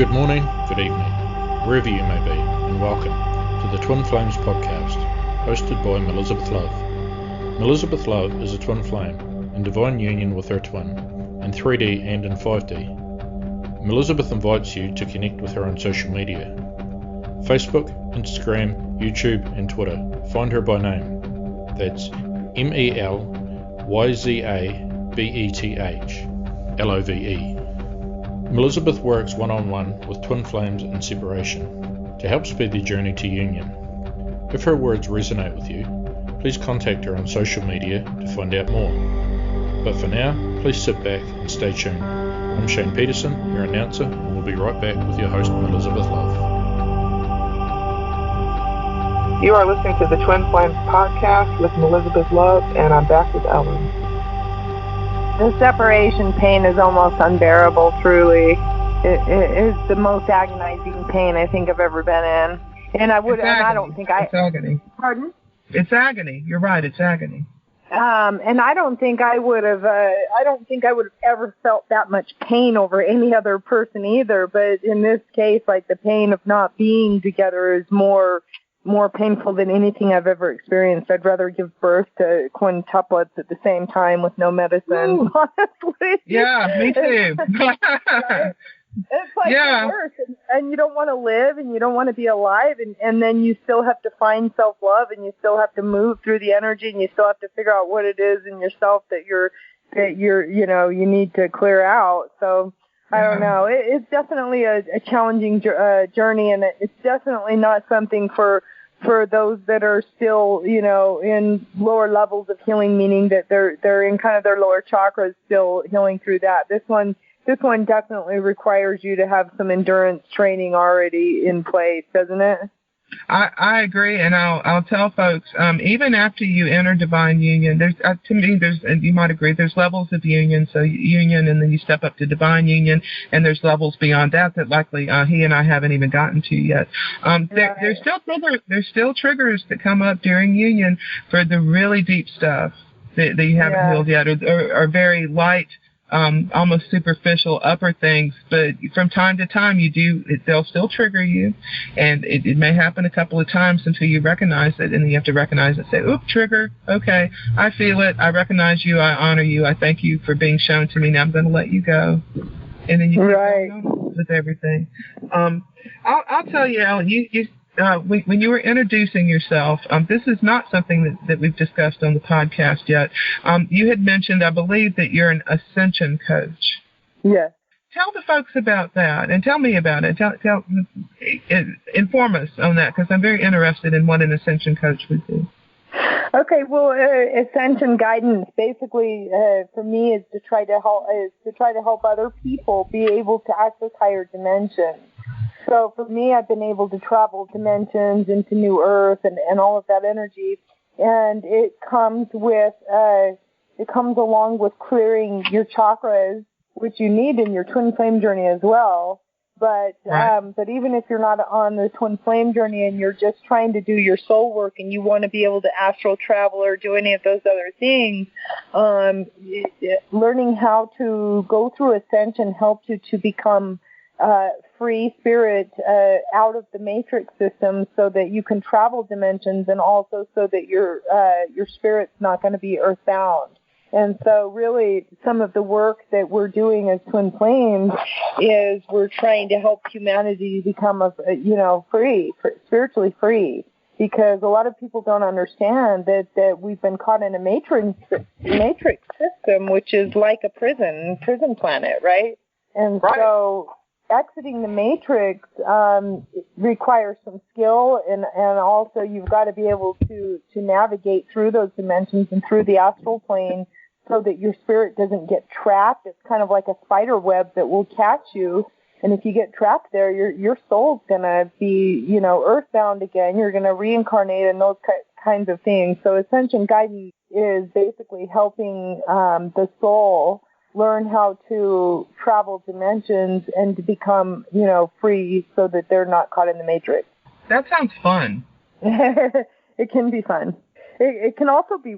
Good morning, good evening, wherever you may be, and welcome to the Twin Flames podcast, hosted by Melyzabeth Love. Melyzabeth Love is a twin flame, in divine union with her twin, in 3D and in 5D. Melyzabeth invites you to connect with her on social media. Facebook, Instagram, YouTube, and Twitter. Find her by name. That's Melyzabeth Love. Melyzabeth works one-on-one with twin flames in separation to help speed their journey to union. If her words resonate with you, please contact her on social media to find out more. But for now, please sit back and stay tuned. I'm Shane Peterson, your announcer, and we'll be right back with your host, Melyzabeth Love. You are listening to the Twin Flames podcast with Melyzabeth Love, and I'm back with Ellen. The separation pain is almost unbearable, truly. It is the most agonizing pain I think I've ever been in. And It's agony. Pardon? It's agony. You're right, it's agony. And I don't think I would have ever felt that much pain over any other person either. But in this case, like, the pain of not being together is more painful than anything I've ever experienced. I'd rather give birth to quintuplets at the same time with no medicine, Ooh. honestly. Yeah, me too. It's like the worst. And you don't want to live and you don't want to be alive, and then you still have to find self-love, and you still have to move through the energy, and you still have to figure out what it is in yourself that you need to clear out. So I don't know. It's definitely a challenging journey, and it's definitely not something for those that are still, in lower levels of healing, meaning that they're in kind of their lower chakras still healing through that. This one definitely requires you to have some endurance training already in place, doesn't it? I agree, and I'll tell folks, even after you enter divine union, there's and you might agree, there's levels of union. So union, and then you step up to divine union, and there's levels beyond that likely he and I haven't even gotten to yet. There's still triggers that come up during union for the really deep stuff that you haven't healed yet, or very light, almost superficial upper things, but from time to time they'll still trigger you, and it may happen a couple of times until you recognize it, and then you have to recognize it, say, oop, trigger, okay, I feel it, I recognize you, I honor you, I thank you for being shown to me, now I'm going to let you go, and then you keep going on with everything. I'll tell you, Ellen, when you were introducing yourself, this is not something that we've discussed on the podcast yet. You had mentioned, I believe, that you're an Ascension coach. Yes. Tell the folks about that, and tell me about it. Inform us on that, because I'm very interested in what an Ascension coach would do. Okay, well, Ascension Guidance basically for me is to try to help other people be able to access higher dimensions. So for me, I've been able to travel dimensions into New Earth and all of that energy, and it comes along with clearing your chakras, which you need in your twin flame journey as well. But but even if you're not on the twin flame journey and you're just trying to do your soul work and you want to be able to astral travel or do any of those other things, learning how to go through Ascension helps you to become free spirit out of the matrix system, so that you can travel dimensions, and also so that your spirit's not going to be earthbound. And so really some of the work that we're doing as twin flames is we're trying to help humanity become free, spiritually free, because a lot of people don't understand that we've been caught in a matrix system, which is like a prison planet, right? And so exiting the matrix requires some skill, and also you've got to be able to navigate through those dimensions and through the astral plane, so that your spirit doesn't get trapped. It's kind of like a spider web that will catch you, and if you get trapped there, your soul's gonna be earthbound again. You're gonna reincarnate and those kinds of things. So Ascension Guidance is basically helping the soul learn how to travel dimensions and to become, free, so that they're not caught in the matrix. That sounds fun. It can be fun. It can also be,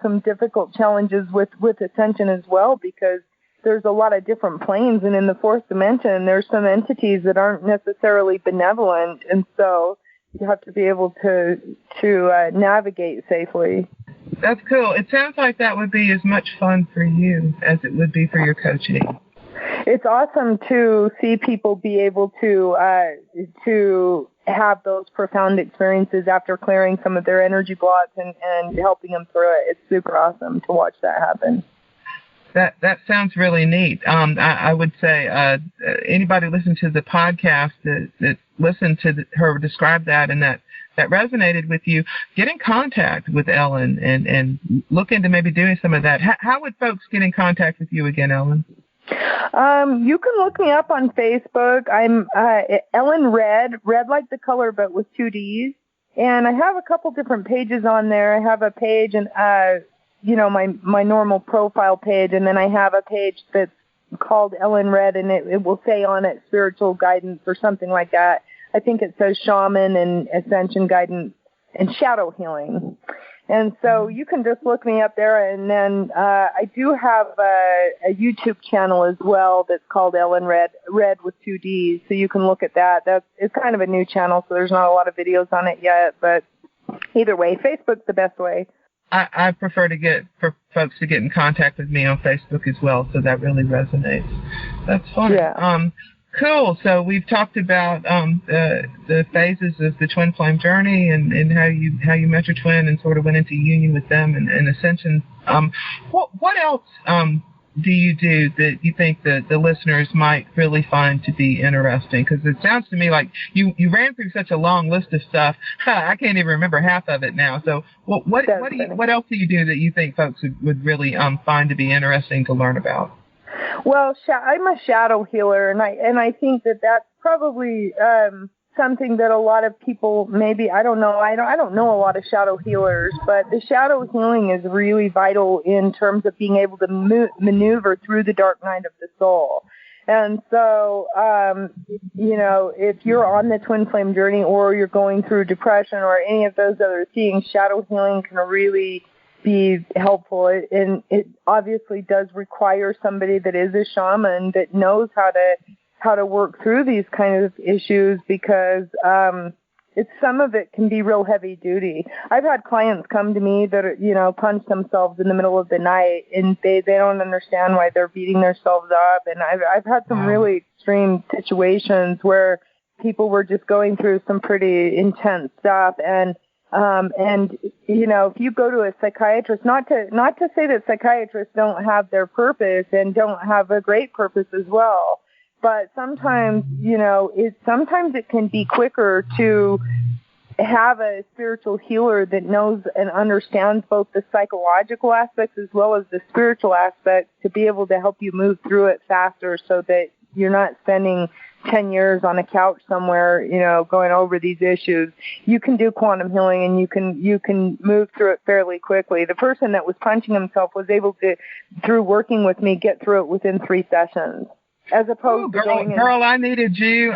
some difficult challenges with Ascension as well, because there's a lot of different planes, and in the fourth dimension, there's some entities that aren't necessarily benevolent, and so you have to be able to navigate safely. That's cool. It sounds like that would be as much fun for you as it would be for your coaching. It's awesome to see people be able to have those profound experiences after clearing some of their energy blocks and helping them through it. It's super awesome to watch that happen. That sounds really neat. I would say anybody listen to the podcast that listened to her describe that and that resonated with you, get in contact with Ellen and look into maybe doing some of that. How would folks get in contact with you again, Ellen? You can look me up on Facebook. I'm Ellen Red like the color, but with 2 D's. And I have a couple different pages on there. I have a page and my normal profile page, and then I have a page that's called Ellen Red, and it will say on it spiritual guidance or something like that. I think it says shaman and ascension guidance and shadow healing. And so you can just look me up there, and then I do have a YouTube channel as well that's called Ellen Red with 2 D's, so you can look at that. It's kind of a new channel, so there's not a lot of videos on it yet, but either way, Facebook's the best way. I prefer for folks to get in contact with me on Facebook as well, so that really resonates. That's fun. Yeah. Cool. So we've talked about the phases of the twin flame journey and how you met your twin and sort of went into union with them and ascension. What else do you do that you think that the listeners might really find to be interesting? Because it sounds to me like you ran through such a long list of stuff. I can't even remember half of it now. So what else do you do that you think folks would really find to be interesting to learn about? Well, I'm a shadow healer, and I think that's probably something that a lot of people maybe, I don't know. I don't know a lot of shadow healers, but the shadow healing is really vital in terms of being able to maneuver through the dark night of the soul. And so, if you're on the twin flame journey or you're going through depression or any of those other things, shadow healing can really be helpful, and it obviously does require somebody that is a shaman that knows how to work through these kind of issues, because some of it can be real heavy duty. I've had clients come to me that punch themselves in the middle of the night, and they don't understand why they're beating themselves up. And I've had some really extreme situations where people were just going through some pretty intense stuff, and if you go to a psychiatrist, not to say that psychiatrists don't have their purpose and don't have a great purpose as well, but sometimes, sometimes it can be quicker to have a spiritual healer that knows and understands both the psychological aspects as well as the spiritual aspects to be able to help you move through it faster, so that you're not spending 10 years on a couch somewhere, going over these issues. You can do quantum healing, and you can move through it fairly quickly. The person that was punching himself was able to, through working with me, get through it within 3 sessions. As opposed to girl, I needed you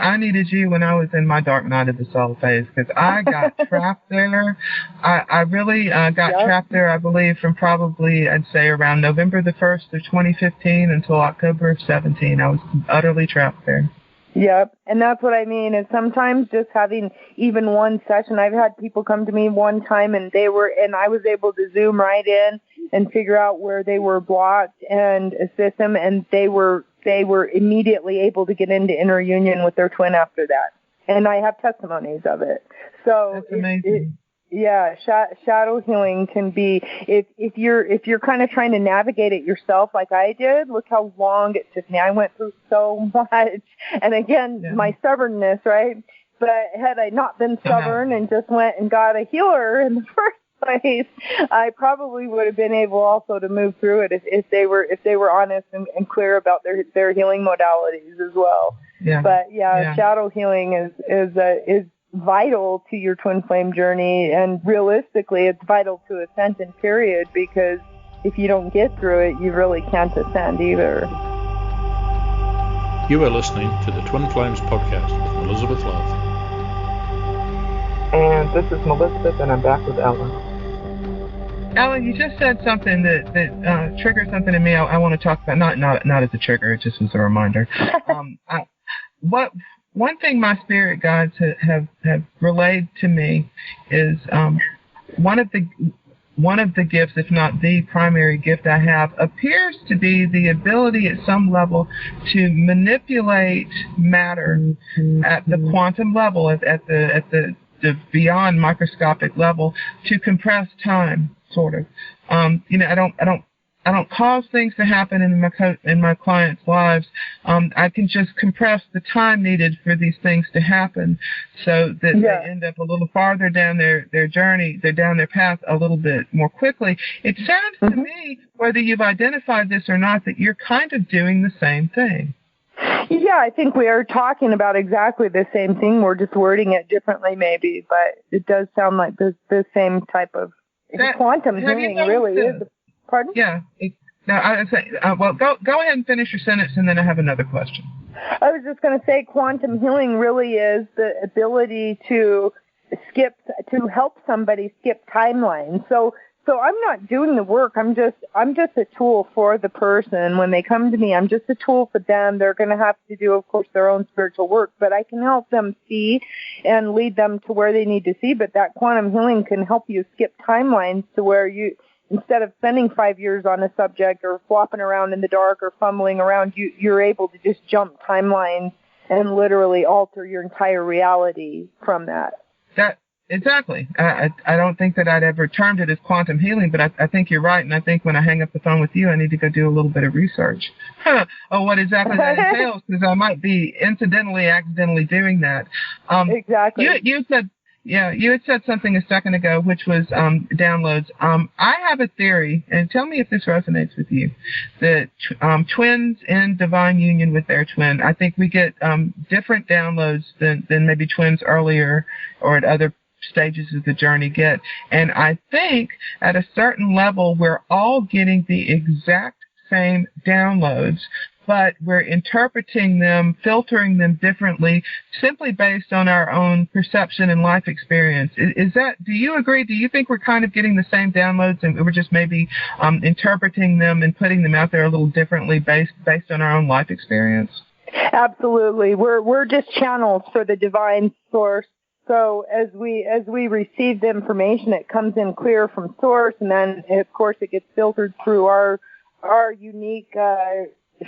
when I was in my dark night of the soul phase, because I got trapped there. I really got trapped there, I believe, from probably, I'd say, around November the 1st of 2015 until October of 17. I was utterly trapped there. Yep, and that's what I mean. And sometimes just having even one session, I've had people come to me one time, and I was able to zoom right in and figure out where they were blocked and assist them, and they were immediately able to get into inner union with their twin after that. And I have testimonies of it. So that's amazing. Shadow healing can be, if you're kind of trying to navigate it yourself like I did, look how long it took me. I went through so much. And again, my stubbornness, right? But had I not been stubborn and just went and got a healer in the first place, I probably would have been able also to move through it if they were honest and clear about their healing modalities as well. Yeah. But shadow healing is vital to your twin flame journey, and realistically it's vital to ascension, period, because if you don't get through it, you really can't ascend either. You are listening to the Twin Flames podcast with Melyzabeth Love. And this is Melyzabeth, and I'm back with Ellen. Alan, you just said something that triggered something in me. I want to talk about. Not as a trigger. It just was a reminder. One thing my spirit guides have relayed to me is one of the gifts, if not the primary gift I have, appears to be the ability at some level to manipulate matter at the quantum level, at the beyond microscopic level, to compress time, sort of. I don't cause things to happen in my clients' lives. I can just compress the time needed for these things to happen, so that they end up a little farther down their journey. They're down their path a little bit more quickly. It sounds to me, whether you've identified this or not, that you're kind of doing the same thing. Yeah, I think we are talking about exactly the same thing. We're just wording it differently, maybe, but it does sound like the same type of quantum healing. Really is. Pardon? Yeah. Well, go ahead and finish your sentence, and then I have another question. I was just going to say, quantum healing really is the ability to help somebody skip timelines. So I'm not doing the work. I'm just a tool for the person. When they come to me, I'm just a tool for them. They're going to have to do, of course, their own spiritual work, but I can help them see and lead them to where they need to see. But that quantum healing can help you skip timelines to where you, instead of spending 5 years on a subject or flopping around in the dark or fumbling around, you're able to just jump timelines and literally alter your entire reality from that. Exactly. I don't think that I'd ever termed it as quantum healing, but I think you're right, and I think when I hang up the phone with you, I need to go do a little bit of research on what exactly that entails, because I might be accidentally doing that. Exactly. You had said something a second ago, which was downloads. I have a theory, and tell me if this resonates with you, that twins in divine union with their twin, I think we get different downloads than maybe twins earlier or at other stages of the journey get. And I think at a certain level, we're all getting the exact same downloads, but we're interpreting them, filtering them differently, simply based on our own perception and life experience. Is that? Do you agree? Do you think we're kind of getting the same downloads, and we're just maybe interpreting them and putting them out there a little differently based on our own life experience? Absolutely. We're just channels for the divine source. So as we receive the information, it comes in clear from source, and then of course it gets filtered through our unique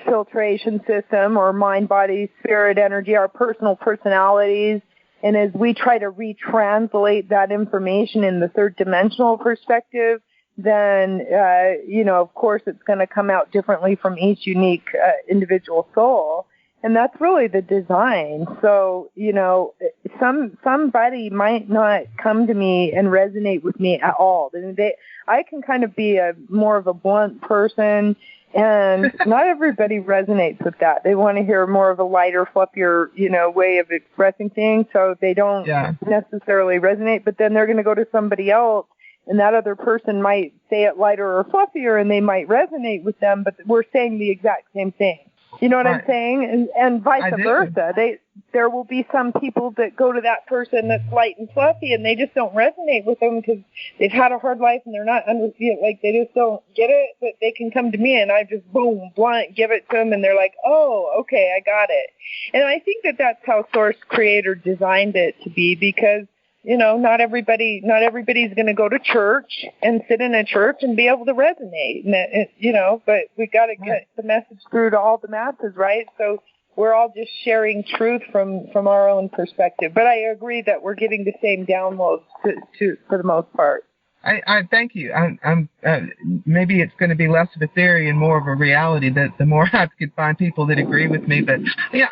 filtration system, or mind, body, spirit, energy, our personal personalities. And as we try to retranslate that information in the third dimensional perspective, then, of course, it's going to come out differently from each unique individual soul. And that's really the design. So, somebody might not come to me and resonate with me at all. I can kind of be more of a blunt person, and not everybody resonates with that. They want to hear more of a lighter, fluffier, way of expressing things, so they don't necessarily resonate. But then they're going to go to somebody else, and that other person might say it lighter or fluffier, and they might resonate with them, but we're saying the exact same thing. You know what I'm saying? And vice versa. There will be some people that go to that person that's light and fluffy, and they just don't resonate with them because they've had a hard life and they're not they just don't get it. But they can come to me, and I just boom, blunt, give it to them, and they're like, oh, okay, I got it. And I think that that's how Source Creator designed it to be, because not everybody's going to go to church and sit in a church and be able to resonate. But we got to get the message through to all the masses, right? So we're all just sharing truth from our own perspective. But I agree that we're getting the same downloads for the most part. I thank you. Maybe it's going to be less of a theory and more of a reality, that the more I could find people that agree with me. But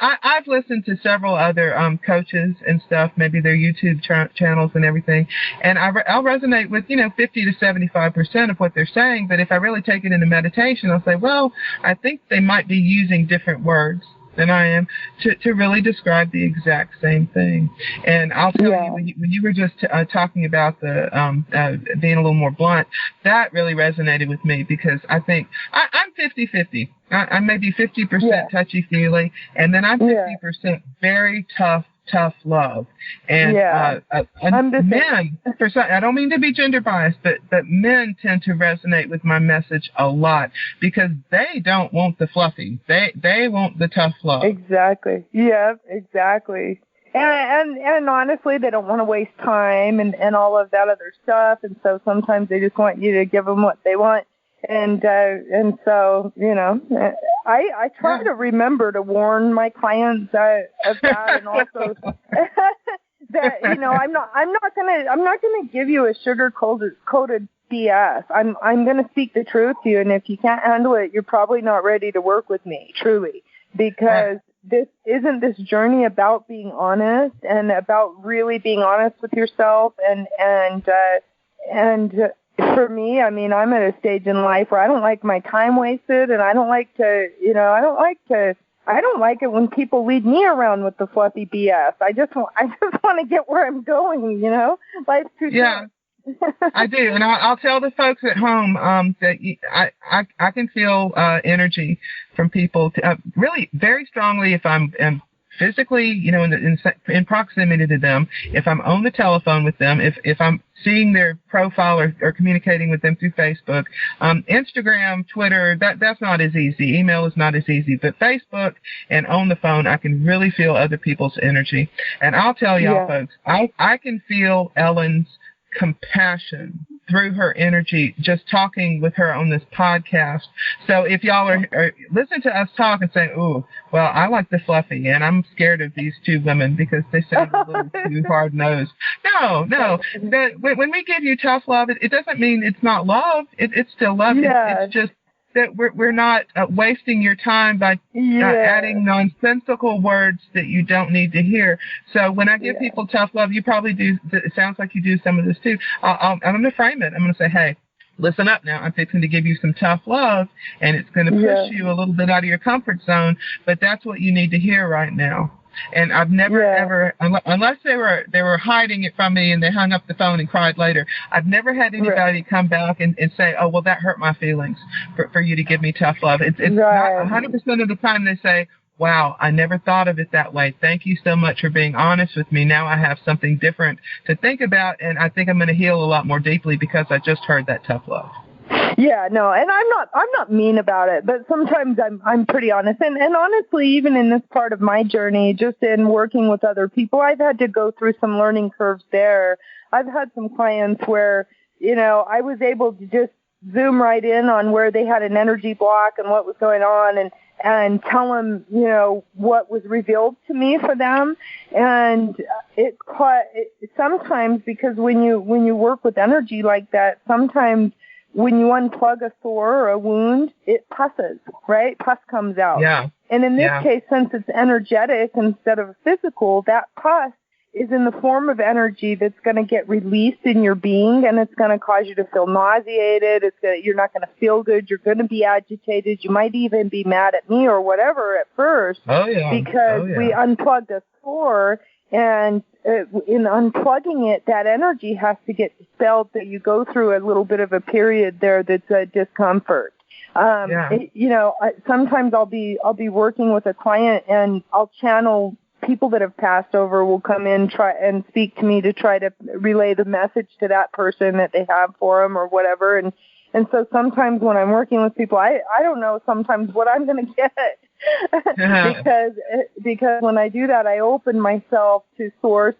I've listened to several other coaches and stuff, maybe their YouTube channels and everything, and I'll resonate with 50 to 75% of what they're saying. But if I really take it into meditation, I'll say, well, I think they might be using different words than I am to really describe the exact same thing. And I'll tell you, when you were just talking about the being a little more blunt, that really resonated with me, because I think I'm 50-50. I'm maybe 50% touchy-feely, and then I'm 50% very tough tough love. And men, I don't mean to be gender biased, but men tend to resonate with my message a lot because they don't want the fluffy. They want the tough love. Exactly. Yeah, exactly. And honestly, they don't want to waste time and all of that other stuff. And so sometimes they just want you to give them what they want. And so, you know, I try to remember to warn my clients of that, and also that, you know, I'm not gonna give you a sugar coated BS. I'm gonna speak the truth to you, and if you can't handle it, you're probably not ready to work with me, truly, because isn't this journey about being honest and about really being honest with yourself and for me, I mean, I'm at a stage in life where I don't like my time wasted, and I don't like it when people lead me around with the fluffy BS. I just want to get where I'm going, you know? Life's too short. I do, and I'll tell the folks at home that I can feel energy from people really very strongly if I'm physically, you know, in proximity to them, if I'm on the telephone with them, if I'm seeing their profile or communicating with them through Facebook, Instagram, Twitter, that's not as easy. Email is not as easy, but Facebook and on the phone, I can really feel other people's energy. And I'll tell y'all folks, I can feel Ellen's compassion through her energy just talking with her on this podcast. So if y'all are listen to us talk and say, "Ooh, well, I like the fluffy, and I'm scared of these two women because they sound a little too hard-nosed." No. When we give you tough love, it doesn't mean it's not love. It's still love. Yes. It's just that we're not wasting your time by adding nonsensical words that you don't need to hear. So when I give people tough love, you probably do. It sounds like you do some of this too. I'm going to frame it. I'm going to say, hey, listen up now. I'm fixing to give you some tough love, and it's going to push you a little bit out of your comfort zone, but that's what you need to hear right now. And I've never ever, unless they were hiding it from me and they hung up the phone and cried later, I've never had anybody come back and say, "Oh, well, that hurt my feelings for you to give me tough love." It's not 100% of the time they say, "Wow, I never thought of it that way. Thank you so much for being honest with me. Now I have something different to think about, and I think I'm going to heal a lot more deeply because I just heard that tough love." Yeah, no, and I'm not mean about it, but sometimes I'm pretty honest. And honestly, even in this part of my journey, just in working with other people, I've had to go through some learning curves there. I've had some clients where, you know, I was able to just zoom right in on where they had an energy block and what was going on and tell them, you know, what was revealed to me for them. And it sometimes, because when you work with energy like that, sometimes when you unplug a sore or a wound, it pusses, right? Pus comes out. Yeah. And in this case, since it's energetic instead of physical, that pus is in the form of energy that's going to get released in your being, and it's going to cause you to feel nauseated. You're not going to feel good. You're going to be agitated. You might even be mad at me or whatever at first because we unplugged a sore. And in unplugging it, that energy has to get dispelled, that you go through a little bit of a period there that's a discomfort. You know, sometimes I'll be working with a client and I'll channel people that have passed over will come in, try and speak to me to try to relay the message to that person that they have for them or whatever. And so sometimes when I'm working with people, I don't know sometimes what I'm going to get. because when I do that, I open myself to source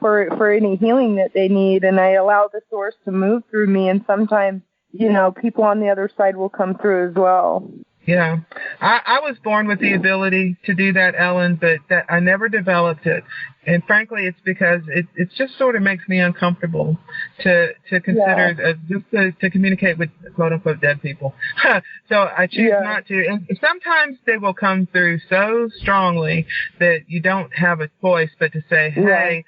for any healing that they need, and I allow the source to move through me. And sometimes, you know, people on the other side will come through as well. Yeah, I was born with the ability to do that, Ellen, but that I never developed it. And frankly, it's because it just sort of makes me uncomfortable to consider just to communicate with quote unquote dead people. So I choose not to. And sometimes they will come through so strongly that you don't have a choice but to say, hey,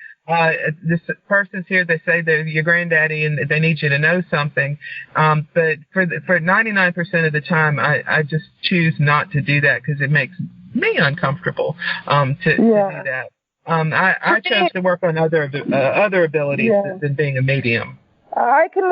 this person's here. They say they're your granddaddy and they need you to know something. But for 99% of the time, I just choose not to do that because it makes me uncomfortable to do that. I chose to work on other abilities than being a medium. I can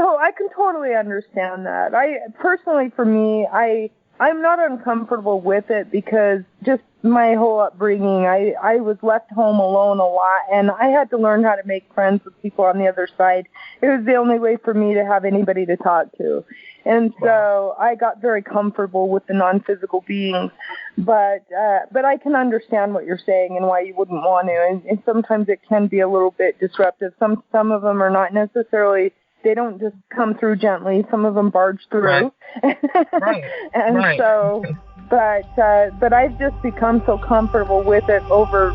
totally understand that. I personally, for me, I I'm not uncomfortable with it because just my whole upbringing, I was left home alone a lot, and I had to learn how to make friends with people on the other side. It was the only way for me to have anybody to talk to. And so I got very comfortable with the non-physical beings. But I can understand what you're saying and why you wouldn't want to. And sometimes it can be a little bit disruptive. Some of them are not necessarily, they don't just come through gently. Some of them barge through. Right. And right. so, but I've just become so comfortable with it over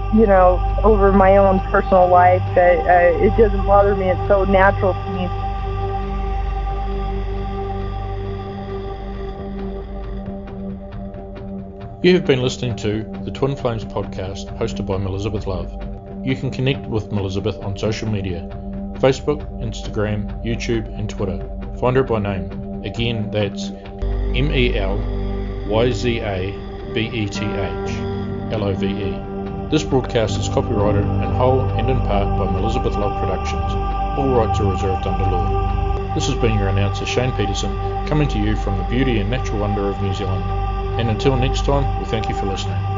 my own personal life that it doesn't bother me. It's so natural to me. You have been listening to the Twin Flames podcast hosted by Melyzabeth Love. You can connect with Melyzabeth on social media: Facebook, Instagram, YouTube and Twitter. Find her by name. Again, that's Melyzabeth Love. This broadcast is copyrighted in whole and in part by Melyzabeth Love Productions. All rights are reserved under law. This has been your announcer Shane Peterson, coming to you from the beauty and natural wonder of New Zealand. And until next time, we thank you for listening.